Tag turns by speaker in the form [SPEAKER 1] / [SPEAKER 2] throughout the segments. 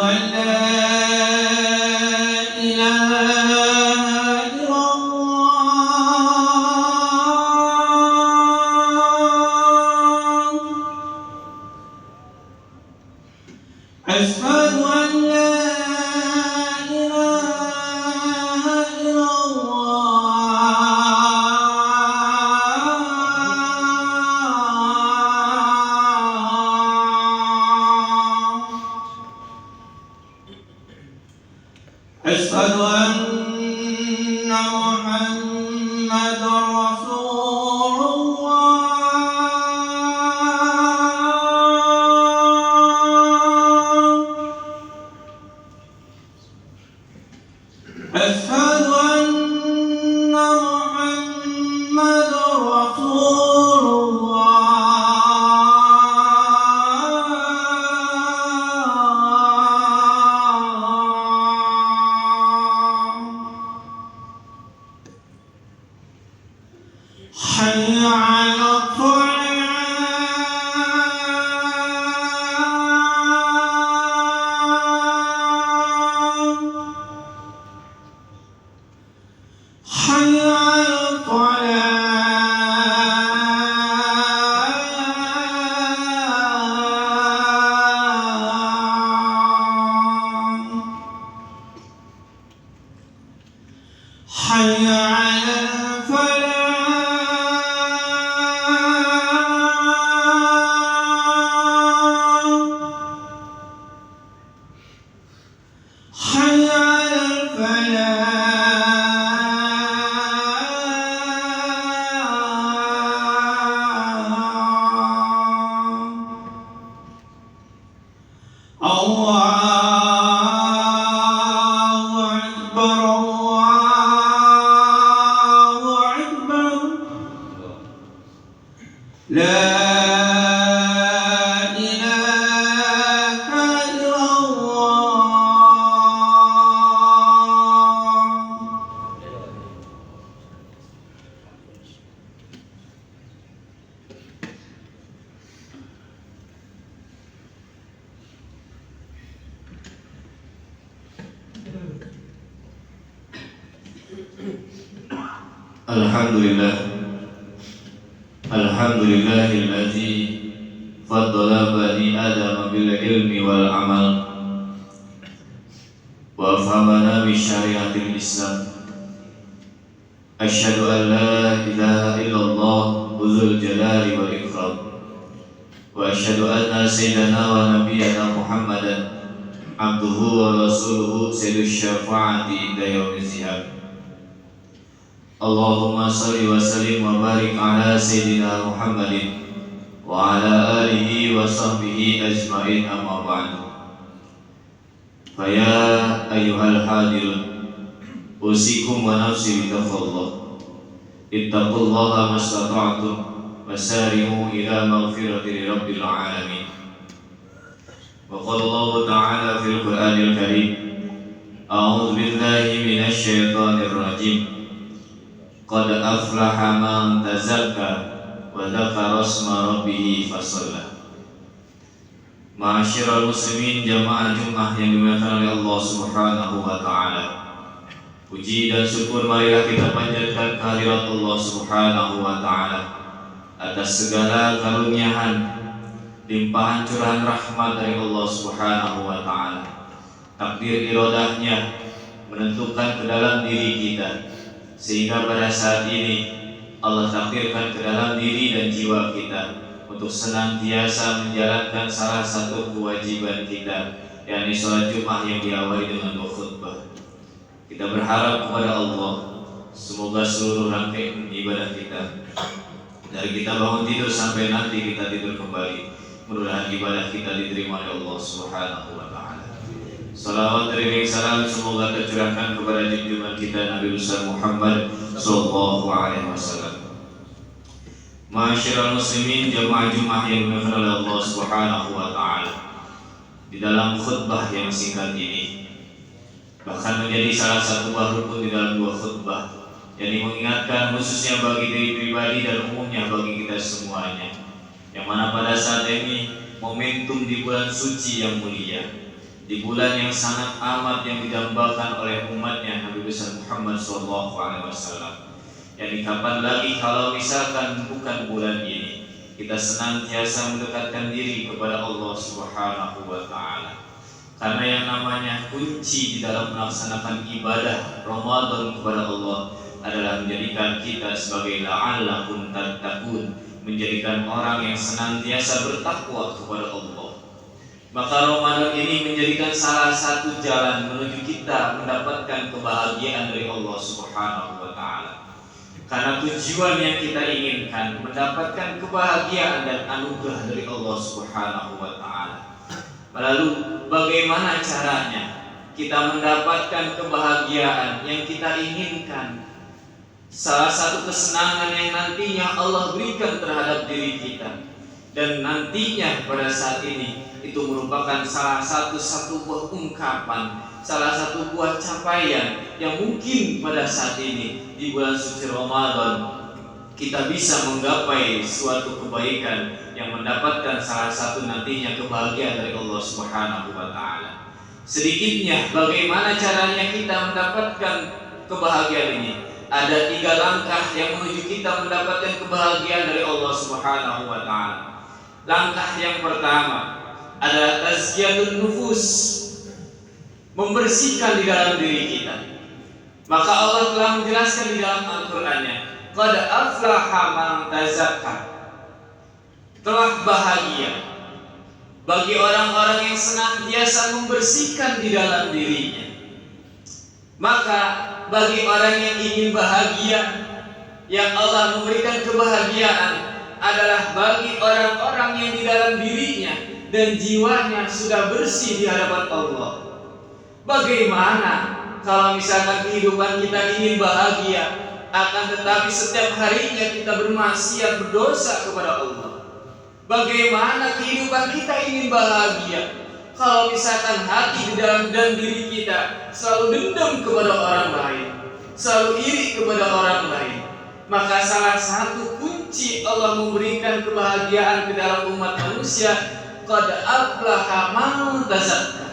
[SPEAKER 1] أن لا إله إلا الله أشهد أن لا إله إلا أشهد أن محمدًا رسول الله أشهد أن محمدًا رسول حي على الصلاة حي على الصلاة حي على حي على الفلاح الله أكبر الله أكبر لا إله إلا الله
[SPEAKER 2] Alhamdulillahilladzi faddala bani Adam bil ilmi wal amal wa afhamana bi syariatil Islam. Asyhadu an la ilaha illallah dzul jalali wal ikram wa asyhadu anna sayyidana wa nabiyyana Muhammadan abduhu wa rasuluhu sayyidus syafaati inda yaumil zihab. Allahumma salli wa sallim wa barik ala sayyidina Muhammadin wa ala alihi wa sahbihi ajma'in, amma ba'du. Faya ayyuhal hadirun, usikum wa nafsi bitaqwallah. Ittaqullaha mastata'tum wasari'u ila maghfirati rabbil alamin. Wa qala Allah ta'ala fil Qur'anil Karim, a'udzu billahi minasy syaithanir rajim. Qad aflaha man tazakka wa dzakara asma rabbih fasalla. Ma'asyiral muslimin jamaah Jumat yang dimuliakan oleh Allah Subhanahu wa taala. Puji dan syukur marilah kita panjatkan kehadirat Allah Subhanahu wa taala atas segala karuniaan, limpahan curahan rahmat dari Allah Subhanahu wa taala. Takdir iradahnya menentukan ke dalam diri kita, sehingga pada saat ini Allah takdirkan ke dalam diri dan jiwa kita untuk senantiasa menjalankan salah satu kewajiban kita, yakni sholat Jumat yang diawali dengan khutbah. Kita berharap kepada Allah semoga seluruh rangkaian ibadah kita, dari kita bangun tidur sampai nanti kita tidur kembali, mudah-mudahan ibadah kita diterima oleh Allah Subhanahu wa taala. Salawat dari salam semoga tercurahkan kepada junjungan kita Nabi besar Muhammad sallallahu alaihi wasallam. Ma'asyiral muslimin jamaah Jumat yang dimuliakan oleh Allah Subhanahu wa taala. Di dalam khutbah yang singkat ini, bahkan menjadi salah satu buah rukun di dalam dua khutbah, yang mengingatkan khususnya bagi diri pribadi dan umumnya bagi kita semuanya, yang mana pada saat ini momentum di bulan suci yang mulia, di bulan yang sangat amat yang didambakan oleh umatnya Nabi besar Muhammad SAW. Yani kapan lagi kalau misalkan bukan bulan ini kita senantiasa mendekatkan diri kepada Allah Subhanahu wa Ta'ala. Karena yang namanya kunci di dalam melaksanakan ibadah Ramadan kepada Allah adalah menjadikan kita sebagai la'allakum tattaqun, menjadikan orang yang senantiasa bertakwa kepada Allah. Maka Ramadan ini menjadikan salah satu jalan menuju kita mendapatkan kebahagiaan dari Allah Subhanahu wa Ta'ala. Karena tujuan yang kita inginkan mendapatkan kebahagiaan dan anugerah dari Allah Subhanahu wa Ta'ala. Lalu bagaimana caranya kita mendapatkan kebahagiaan yang kita inginkan? Salah satu kesenangan yang nantinya Allah berikan terhadap diri kita, dan nantinya pada saat ini itu merupakan salah satu buah ungkapan, salah satu buah capaian yang mungkin pada saat ini di bulan suci Ramadan kita bisa menggapai suatu kebaikan yang mendapatkan salah satu nantinya kebahagiaan dari Allah Subhanahu wa Ta'ala. Sedikitnya bagaimana caranya kita mendapatkan kebahagiaan ini? Ada 3 langkah yang menuju kita mendapatkan kebahagiaan dari Allah Subhanahu wa Ta'ala. Langkah yang pertama adalah tazkiyatun nufus, membersihkan di dalam diri kita. Maka Allah telah menjelaskan di dalam Al-Qur'annya, qad aflaha man tazakka, telah bahagia bagi orang-orang yang senantiasa membersihkan di dalam dirinya. Maka bagi orang yang ingin bahagia, yang Allah memberikan kebahagiaan adalah bagi orang-orang yang di dalam dirinya dan jiwanya sudah bersih di hadapan Allah. Bagaimana kalau misalkan kehidupan kita ingin bahagia, akan tetapi setiap harinya kita bermaksiat, berdosa kepada Allah? Bagaimana kehidupan kita ingin bahagia kalau misalkan hati di dalam dan diri kita selalu dendam kepada orang lain, selalu iri kepada orang lain? Maka salah satu kunci Allah memberikan kebahagiaan ke dalam umat manusia, qad aflaha man tazakka,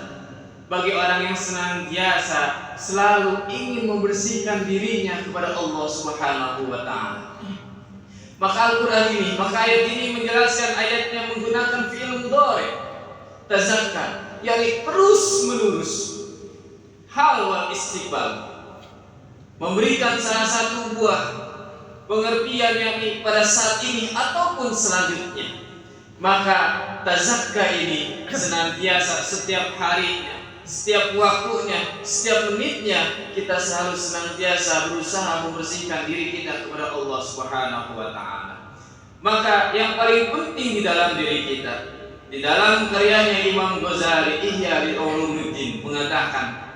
[SPEAKER 2] bagi orang yang senantiasa selalu ingin membersihkan dirinya kepada Allah Subhanahu wa Ta'ala. Maka Al-Quran ini, maka ayat ini menjelaskan, ayatnya menggunakan fi'il mudhari, tazakka, yakni terus menerus, hal wal istiqbal, memberikan salah satu buah pengertian yakni pada saat ini ataupun selanjutnya. Maka tazakka ini senantiasa setiap harinya, setiap waktunya, setiap menitnya kita selalu senantiasa berusaha membersihkan diri kita kepada Allah Subhanahu wa Ta'ala. Maka yang paling penting di dalam diri kita, di dalam karyanya Imam Ghazali Ihya Ulumuddin mengatakan,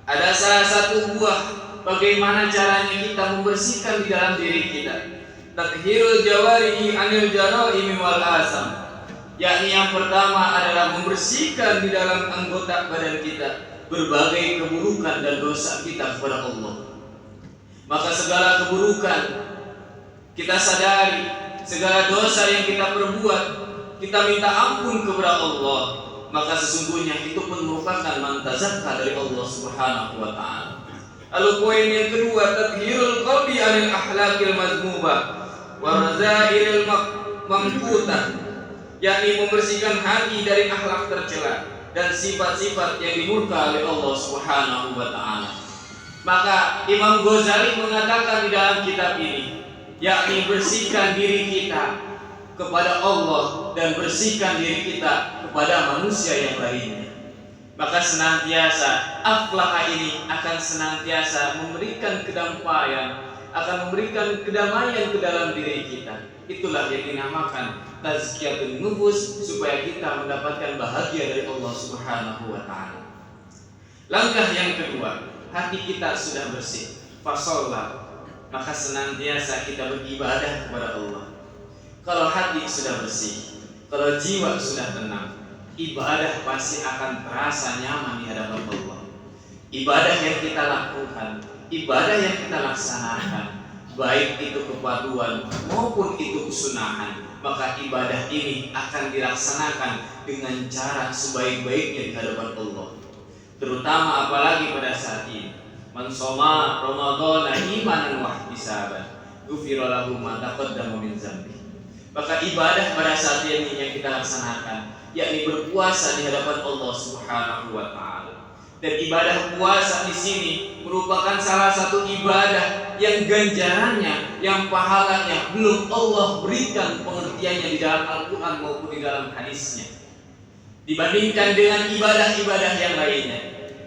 [SPEAKER 2] ada salah satu buah bagaimana caranya kita membersihkan di dalam diri kita, tathhirul jawarihi anil jaraimi wal asam, yakni yang pertama adalah membersihkan di dalam anggota badan kita berbagai keburukan dan dosa kita kepada Allah. Maka segala keburukan kita sadari, segala dosa yang kita perbuat kita minta ampun kepada Allah, maka sesungguhnya itu pun merupakan man tazakka dari Allah Subhanahu wa Ta'ala. Lalu poin yang kedua, tathhirul qalbi anil akhlaqil mazmubah wa razailil mamqutah, yakni membersihkan hati dari akhlak tercela dan sifat-sifat yang dimurka oleh Allah Subhanahu wa Ta'ala. Maka Imam Ghazali mengatakan di dalam kitab ini, yakni bersihkan diri kita kepada Allah dan bersihkan diri kita kepada manusia yang lainnya. Maka senantiasa aflaha ini akan senantiasa memberikan kedampaian, akan memberikan kedamaian ke dalam diri kita. Itulah yang dinamakan tazkiyatun nufus, supaya kita mendapatkan bahagia dari Allah Subhanahu wa Ta'ala. Langkah yang kedua, hati kita sudah bersih, fasolat, maka senantiasa kita beribadah kepada Allah. Kalau hati sudah bersih, kalau jiwa sudah tenang, ibadah pasti akan terasa nyaman di hadapan Allah. Ibadah yang kita lakukan, ibadah yang kita laksanakan baik itu kepaduan maupun itu kesunahan, maka ibadah ini akan dilaksanakan dengan cara sebaik-baiknya di hadapan Allah. Terutama apalagi pada saat ini, man shoma Ramadhana imanan wa ihtisaban ghufira lahu ma taqaddama min dzambi. Maka ibadah pada saat ini yang kita laksanakan, yakni berpuasa di hadapan Allah Subhanahu wa taala. Dan ibadah puasa di sini merupakan salah satu ibadah yang ganjarannya, yang pahalanya belum Allah berikan pengertiannya di dalam Al-Quran maupun di dalam hadisnya. Dibandingkan dengan ibadah-ibadah yang lainnya,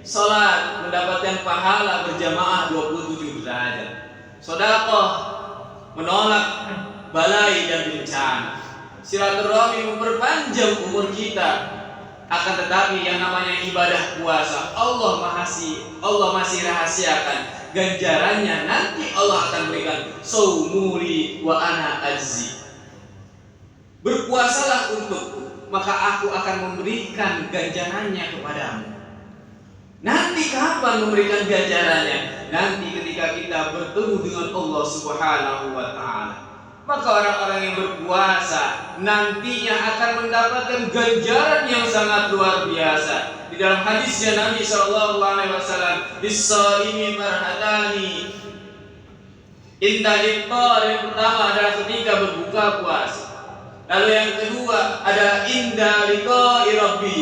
[SPEAKER 2] salat mendapatkan pahala berjamaah 27 derajat, sedekah menolak balai dan bencana, silaturahmi memperpanjang umur kita. Akan tetapi yang namanya ibadah puasa, Allah masih rahasiakan ganjarannya. Nanti Allah akan berikan saumuli wa ana ajzi. Berpuasalah untukku, maka aku akan memberikan ganjarannya kepadamu. Nanti kapan memberikan ganjarannya? Nanti ketika kita bertemu dengan Allah Subhanahu wa taala. Maka orang-orang yang berpuasa nantinya akan mendapatkan ganjaran yang sangat luar biasa. Di dalam hadisnya Nabi sallallahu alaihi wasallam, "Bis-shaimi marhatani." Inta iftar, yang pertama adalah ketika berbuka puasa. Lalu yang kedua adalah inda liqa'i rabbi.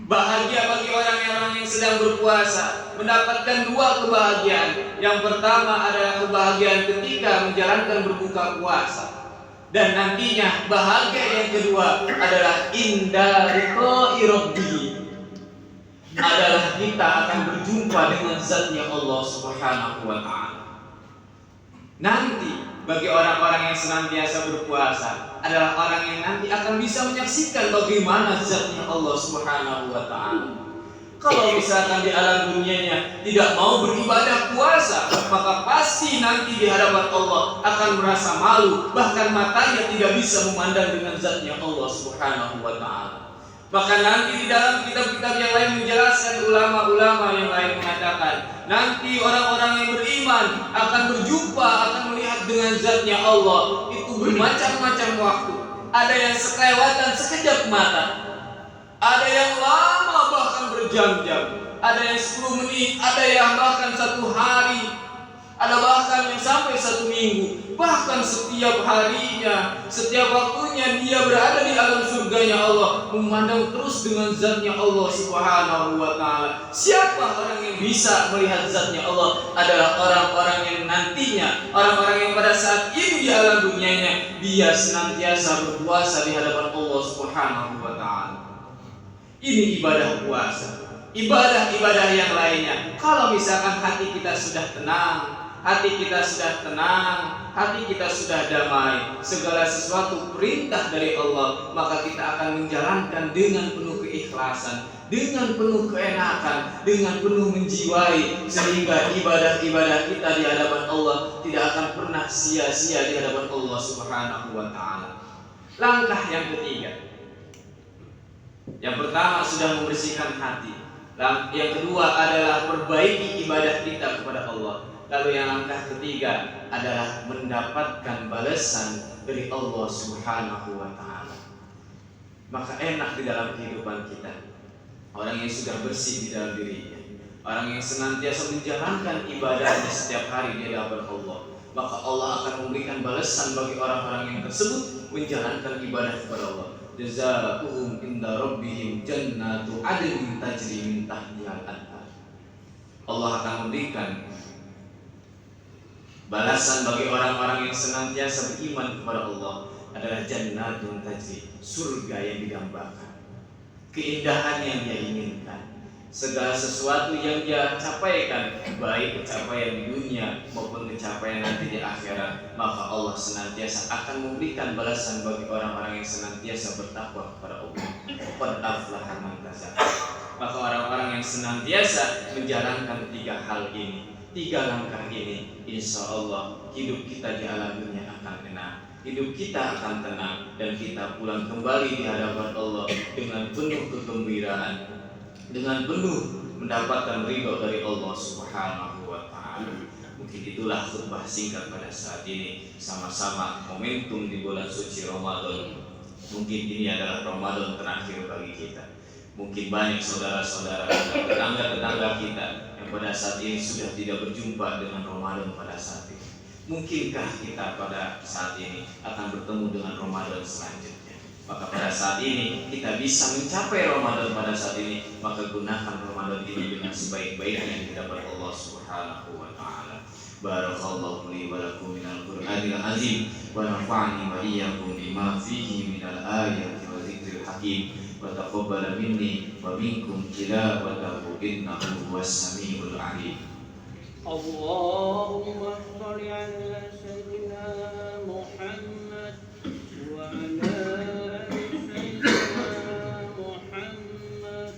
[SPEAKER 2] Bahagia bagi orang-orang yang sedang berpuasa, mendapatkan dua kebahagiaan. Yang pertama adalah kebahagiaan ketika menjalankan berbuka puasa, dan nantinya bahagia yang kedua adalah inda liqa'i rabbi, adalah kita akan berjumpa dengan zatnya Allah Subhanahu wa taala. Nanti bagi orang-orang yang senantiasa berpuasa adalah orang yang nanti akan bisa menyaksikan bagaimana zatnya Allah Subhanahu wa taala. Kalau misalkan di alam dunianya tidak mau beribadah puasa, maka pasti nanti di hadapan Allah akan merasa malu, bahkan matanya tidak bisa memandang dengan zatnya Allah Subhanahu wa taala. Maka nanti di dalam kitab-kitab yang lain menjelaskan, ulama-ulama yang lain mengatakan, nanti orang-orang yang beriman akan berjumpa, akan melihat dengan zatnya Allah itu bermacam-macam waktu. Ada yang sekelewatan sekejap mata, ada yang lama bahkan berjam-jam, ada yang 10 menit, ada yang bahkan 1 hari, ada bahkan yang sampai 1 minggu. Bahkan setiap harinya, setiap waktunya dia berada di alam surganya Allah, memandang terus dengan zatnya Allah Subhanahu wa taala. Siapa orang yang bisa melihat zatnya Allah? Adalah orang-orang yang nantinya, orang-orang yang pada saat ini di alam dunianya dia senantiasa berpuasa di hadapan Allah Subhanahu wa taala. Ini ibadah puasa. Ibadah-ibadah yang lainnya, kalau misalkan hati kita sudah tenang, hati kita sudah damai, segala sesuatu perintah dari Allah, maka kita akan menjalankan dengan penuh keikhlasan, dengan penuh keenakan, dengan penuh menjiwai, sehingga ibadah-ibadah kita di hadapan Allah tidak akan pernah sia-sia di hadapan Allah Subhanahu wa taala. Langkah yang ketiga, yang pertama sudah membersihkan hati, yang kedua adalah perbaiki ibadah kita kepada Allah. Lalu yang langkah ketiga adalah mendapatkan balasan dari Allah Subhanahu wa taala. Maka enak di dalam kehidupan kita orang yang sudah bersih di dalam dirinya, orang yang senantiasa menjalankan ibadahnya setiap hari di hadapan Allah. Maka Allah akan memberikan balasan bagi orang-orang yang tersebut menjalankan ibadah kepada Allah. Jazaohum inda rabbihim jannatu adnin tajri min tahtihal anhar. Allah akan memberikan balasan bagi orang-orang yang senantiasa beriman kepada Allah adalah jannatun tajri, surga yang didambakan, keindahan yang dia inginkan, segala sesuatu yang dia capaikan, baik pencapaian di dunia maupun pencapaian nanti di akhirat, maka Allah senantiasa akan memberikan balasan bagi orang-orang yang senantiasa bertakwa kepada Allah. Qad aflaha man tazakka. Maka orang-orang yang senantiasa menjalankan 3 hal ini, 3 langkah ini, insya Allah hidup kita di alam dunia akan tenang, hidup kita akan tenang, dan kita pulang kembali di hadapan Allah dengan penuh kegembiraan, dengan penuh mendapatkan ridho dari Allah Subhanahu wa taala. Mungkin itulah khutbah singkat pada saat ini, sama-sama momentum di bulan suci Ramadan. Mungkin ini adalah Ramadan terakhir bagi kita. Mungkin banyak saudara-saudara kita, tetangga-tetangga kita yang pada saat ini sudah tidak berjumpa dengan Ramadan pada saat ini. Mungkinkah kita pada saat ini akan bertemu dengan Ramadan selanjutnya? Maka pada saat ini kita bisa mencapai Ramadan pada saat ini, maka gunakan Ramadan ini dengan sebaik-baiknya yang didapat Allah Subhanahu wa taala. Barakallahu li wa lakum minal Qur'anil azim wa nafa'ani wa iyyakum bima fihi minal ayati wa dzikril hakim wa taqabbal minni wa minkum tilawatahu innahu huwas samiul alim.
[SPEAKER 3] Allahumma shalli ala sayyidina Muhammad wa ala ali sayyidina Muhammad.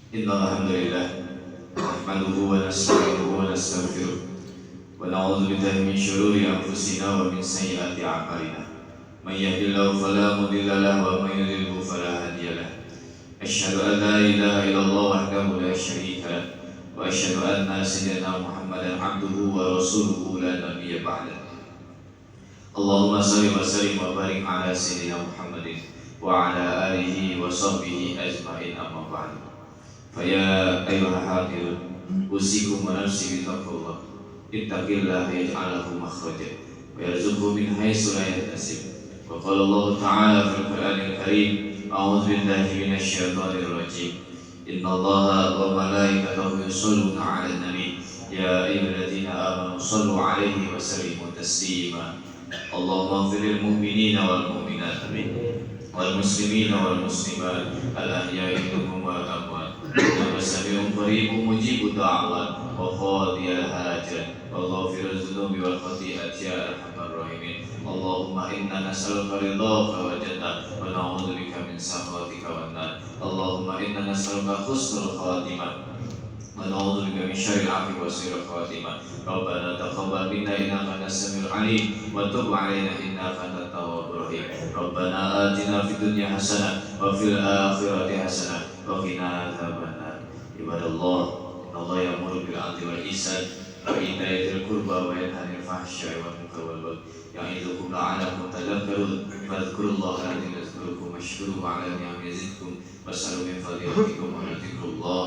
[SPEAKER 2] Innal hamdalillah nahmaduhu wa nasta'inuhu wa nastaghfiruh wa na'udzu billahi min shururi anfusina wa min sayyiati a'malina. May yahdihillahu fala mudilla lahu wa may yudlilhu fala hadiya lahu. Asyhadu an la ilaha illallah wahdahu la syarika lahu wa asyhadu anna sayyidina Muhammadan 'abduhu wa rasuluhu la nabiyya ba'dahu. Allahumma shalli wa sallim wa barik ala sayyidina Muhammadin wa ala alihi wa sahbihi ajma'in, amma ba'du. Faya ayyuhal hadirun, usikum wa nafsi bitaqwallah. Ittaqillaha yaj'al lahu makhraja wa yarzuqhu min haitsu la yahtasib. Wa qala Allah ta'ala fil Qur'anil Karim, a'udzu billahi minasy syaithanir rajim. Innallaha wa malaikatahu yusholluna 'alan nabi, ya ayyuhalladzina amanu shallu 'alaihi wa sallimu taslima. Allahumma ighfir lil mu'minina wal mu'minat wal muslimina wal muslimat al ahya'i minhum wal amwat. Innaka sami'un qaribun mujibud da'awat wa qadiyal hajat wa ghafiruz dzunubi wal khati'ati ya arhamar rahimin. Allahumma inna nas'aluka ridhaka wa jannah wa na'udzu bika min sakhatika wan nar. Allahumma inna nas'aluka husnul khatimah wa na'udzu bika min syarril 'afwi wa su'il khatimah. Rabbana taqabbal minna innaka antas samiul 'alim wa tub 'alaina innaka antat tawwabur rahim. Rabbana atina fid dunya hasanah wa fil akhirati hasanah wa qina adzabannar. Ibadallah, innallaha ya'muru bil 'adli wal ihsan wa ita'i dzil qurba wa yanha 'anil fahsya'i wal munkari wal baghi ya'idukum la'allakum tadhakkarun. Fadhkurullaha alladzi yadhkurukum washkuruhu 'ala ni'amihi yazidkum was'alu min fadlihi wa dzikrullah.